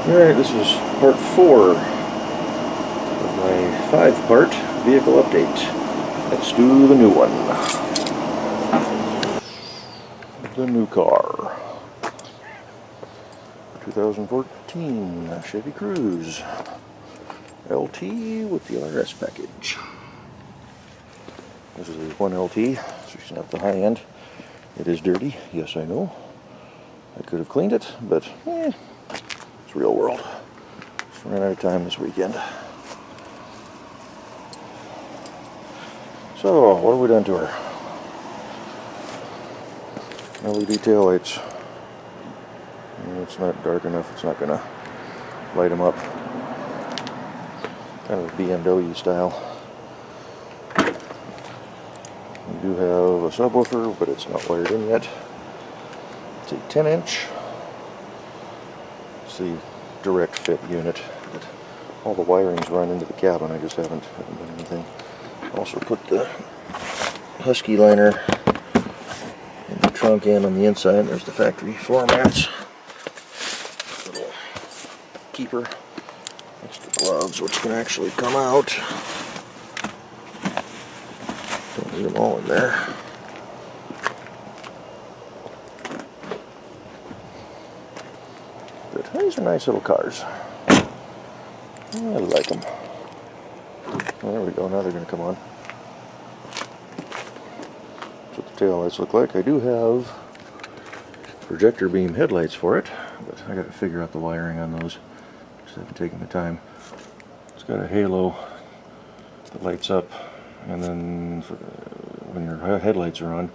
Alright, this is part 4 of my 5-part vehicle update. Let's do the new one. The new car. 2014 Chevy Cruze. LT with the RS package. This is the 1LT, so it's not the high end. It is dirty, yes I know. I could have cleaned it, but it's real world. Just ran out of time this weekend. So, what have we done to her? LED taillights. It's not dark enough, it's not going to light them up. Kind of a BMW style. We do have a subwoofer, but it's not wired in yet. It's a 10-inch. It's the direct fit unit. But all the wiring's run into the cabin. I just haven't done anything. Also put the Husky liner in the trunk and on the inside. There's the factory floor mats. Little keeper. Extra gloves, which can actually come out. Don't need them all in there. But these are nice little cars. I like them. Well, there we go, now they're going to come on. That's what the taillights look like. I do have projector beam headlights for it, but I got to figure out the wiring on those. Just haven't taken the time. It's got a halo that lights up, and then when your headlights are on,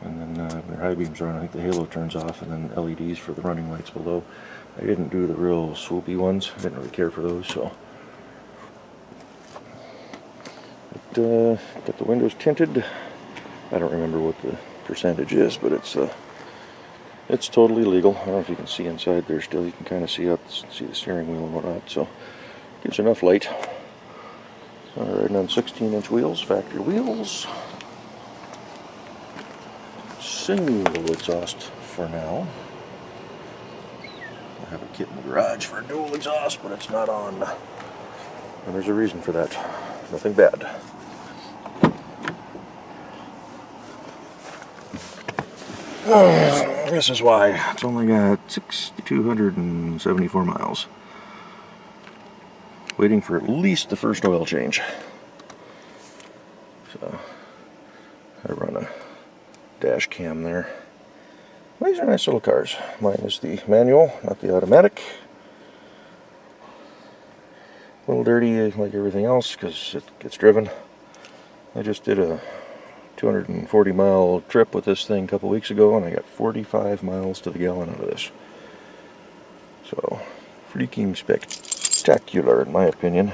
and then when your high beams are on, I think the halo turns off, and then LEDs for the running lights below. I didn't do the real swoopy ones. I didn't really care for those, so. But, got the windows tinted. I don't remember what the percentage is, but it's totally legal. I don't know if you can see inside there still. You can kind of see the steering wheel and whatnot, so gives enough light. So I'm riding on 16-inch wheels, factory wheels. Single exhaust for now. I have a kit in the garage for a dual exhaust, but it's not on. And there's a reason for that. Nothing bad. This is why. It's only got 6,274 miles. Waiting for at least the first oil change. So, I run a dash cam there. These are nice little cars. Mine is the manual, not the automatic. A little dirty like everything else because it gets driven. I just did a 240-mile trip with this thing a couple weeks ago, and I got 45 miles to the gallon out of this. So, freaking spectacular in my opinion.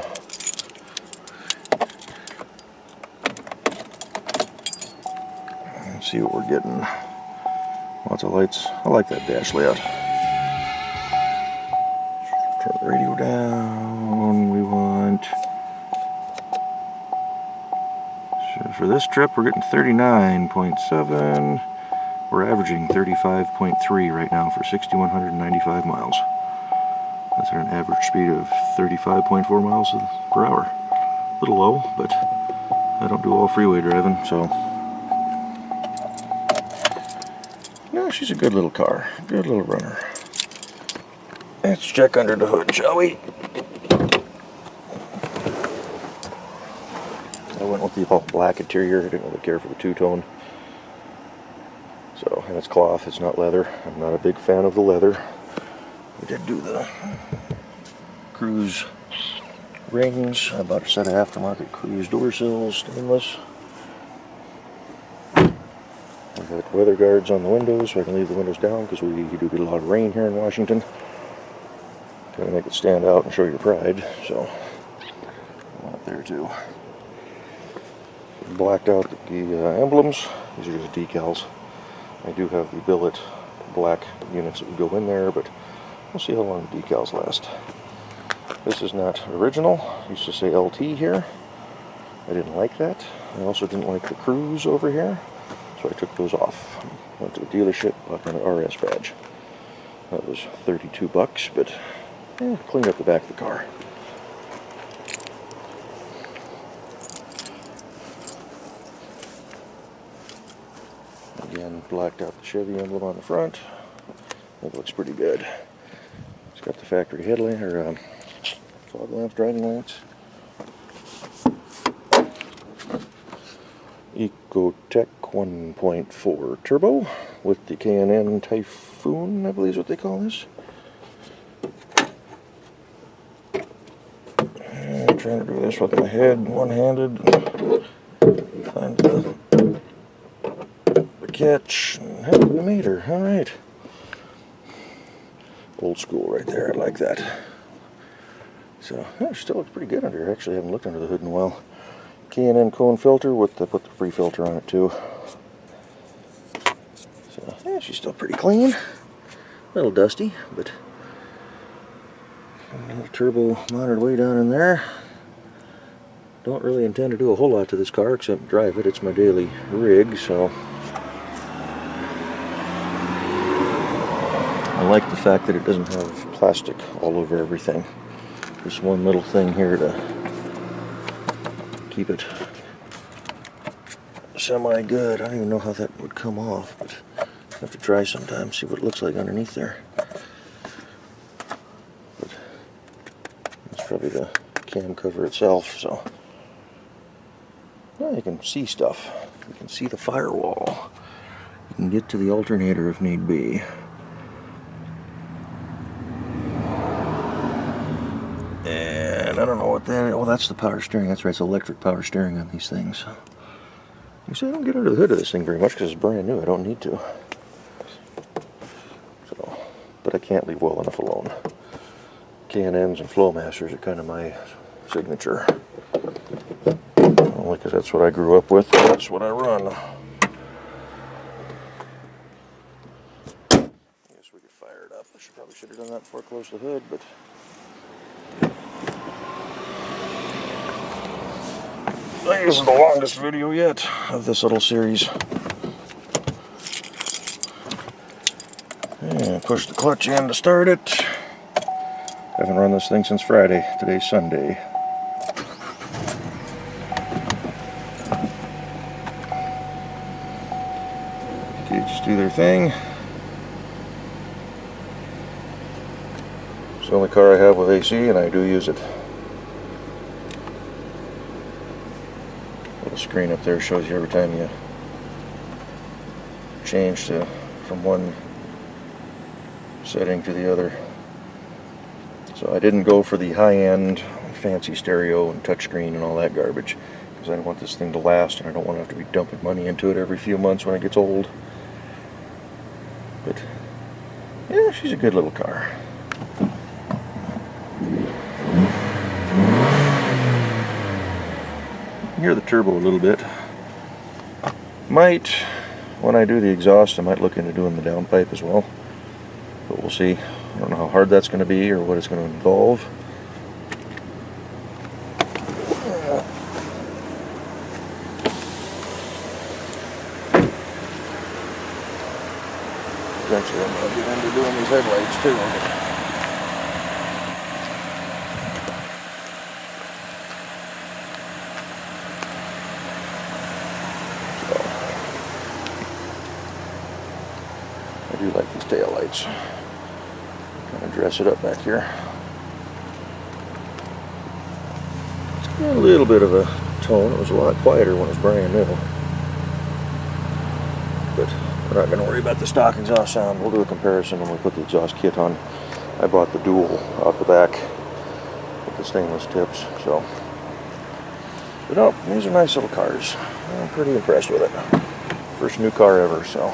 Let's see what we're getting. Lots of lights. I like that dash layout. Turn the radio down. We want... So for this trip we're getting 39.7. We're averaging 35.3 right now for 6,195 miles. That's at an average speed of 35.4 miles per hour. A little low, but I don't do all freeway driving, so... No, she's a good little car. Good little runner. Let's check under the hood, shall we? I went with the all black interior. I didn't really care for the two-tone. So, and it's cloth, it's not leather. I'm not a big fan of the leather. We did do the Cruze rings. I bought a set of aftermarket Cruze door sills, stainless. I've got weather guards on the windows so I can leave the windows down because we do get a lot of rain here in Washington. Try to make it stand out and show your pride, so I want it there too. Blacked out the emblems. These are just decals. I do have the billet black units that would go in there, but we'll see how long the decals last. This is not original. It used to say LT here. I didn't like that. I also didn't like the Cruze over here. So I took those off. Went to the dealership, bought an RS badge. That was $32, but and clean up the back of the car. Again, blacked out the Chevy emblem on the front. That looks pretty good. It's got the factory headlamp or fog lamps, driving lights. EcoTech 1.4 turbo with the K&N Typhoon, I believe is what they call this. And I'm trying to do this with my head one-handed. Find the catch. Hey, we made her. All right. Old school right there. I like that. So, yeah, she still looks pretty good under here. Actually, I haven't looked under the hood in a while. K&N cone filter with the put the free filter on it too. So yeah, she's still pretty clean. A little dusty, but a little turbo mounted way down in there. Don't really intend to do a whole lot to this car except drive it. It's my daily rig, so I like the fact that it doesn't have plastic all over everything. Just one little thing here to keep it semi-good. I don't even know how that would come off, but I have to try sometime, see what it looks like underneath there. But that's probably the cam cover itself, so yeah, you can see stuff. You can see the firewall. You can get to the alternator if need be. And I don't know what that is. Oh, that's the power steering. That's right, it's electric power steering on these things. You see, I don't get under the hood of this thing very much because it's brand new. I don't need to. So, but I can't leave well enough alone. K&Ns and Flowmasters are kind of my signature. Only because that's what I grew up with. That's what I run. I guess we could fire it up. Probably should have done that before I closed the hood, but this is the longest video yet of this little series. And push the clutch in to start it. Haven't run this thing since Friday. Today's Sunday. Gauges do their thing. It's the only car I have with AC, and I do use it. Little screen up there shows you every time you change from one setting to the other. So I didn't go for the high-end fancy stereo and touchscreen and all that garbage because I don't want this thing to last, and I don't want to have to be dumping money into it every few months when it gets old. But yeah, she's a good little car. Hear the turbo a little bit. Might, when I do the exhaust, I might look into doing the downpipe as well. But we'll see. I don't know how hard that's going to be or what it's going to involve. Eventually I'm going to get into doing these headlights too. I do like these tail lights. Kind of dress it up back here. It's got a little bit of a tone. It was a lot quieter when it was brand new. But we're not going to worry about the stock exhaust sound. We'll do a comparison when we put the exhaust kit on. I bought the dual out the back with the stainless tips. So, but no, these are nice little cars. I'm pretty impressed with it. First new car ever, so.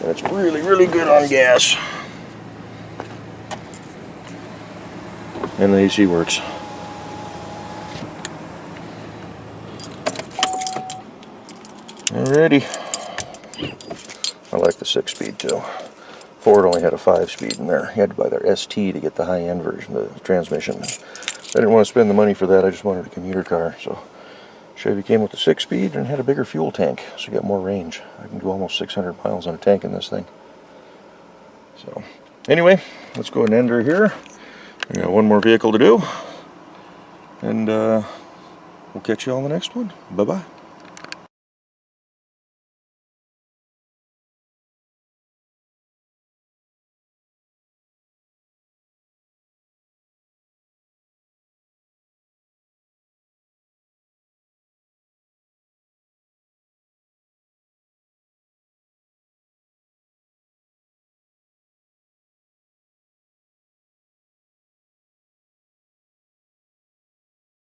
And it's really, really good on gas. And the AC works. Alrighty. I like the 6-speed too. Ford only had a 5-speed in there. You had to buy their ST to get the high-end version, the transmission. I didn't want to spend the money for that. I just wanted a commuter car. So Chevy came with the 6-speed and had a bigger fuel tank, so you got more range. I can do almost 600 miles on a tank in this thing. So anyway, let's go and end her here. I got one more vehicle to do, and we'll catch you on the next one. Bye-bye.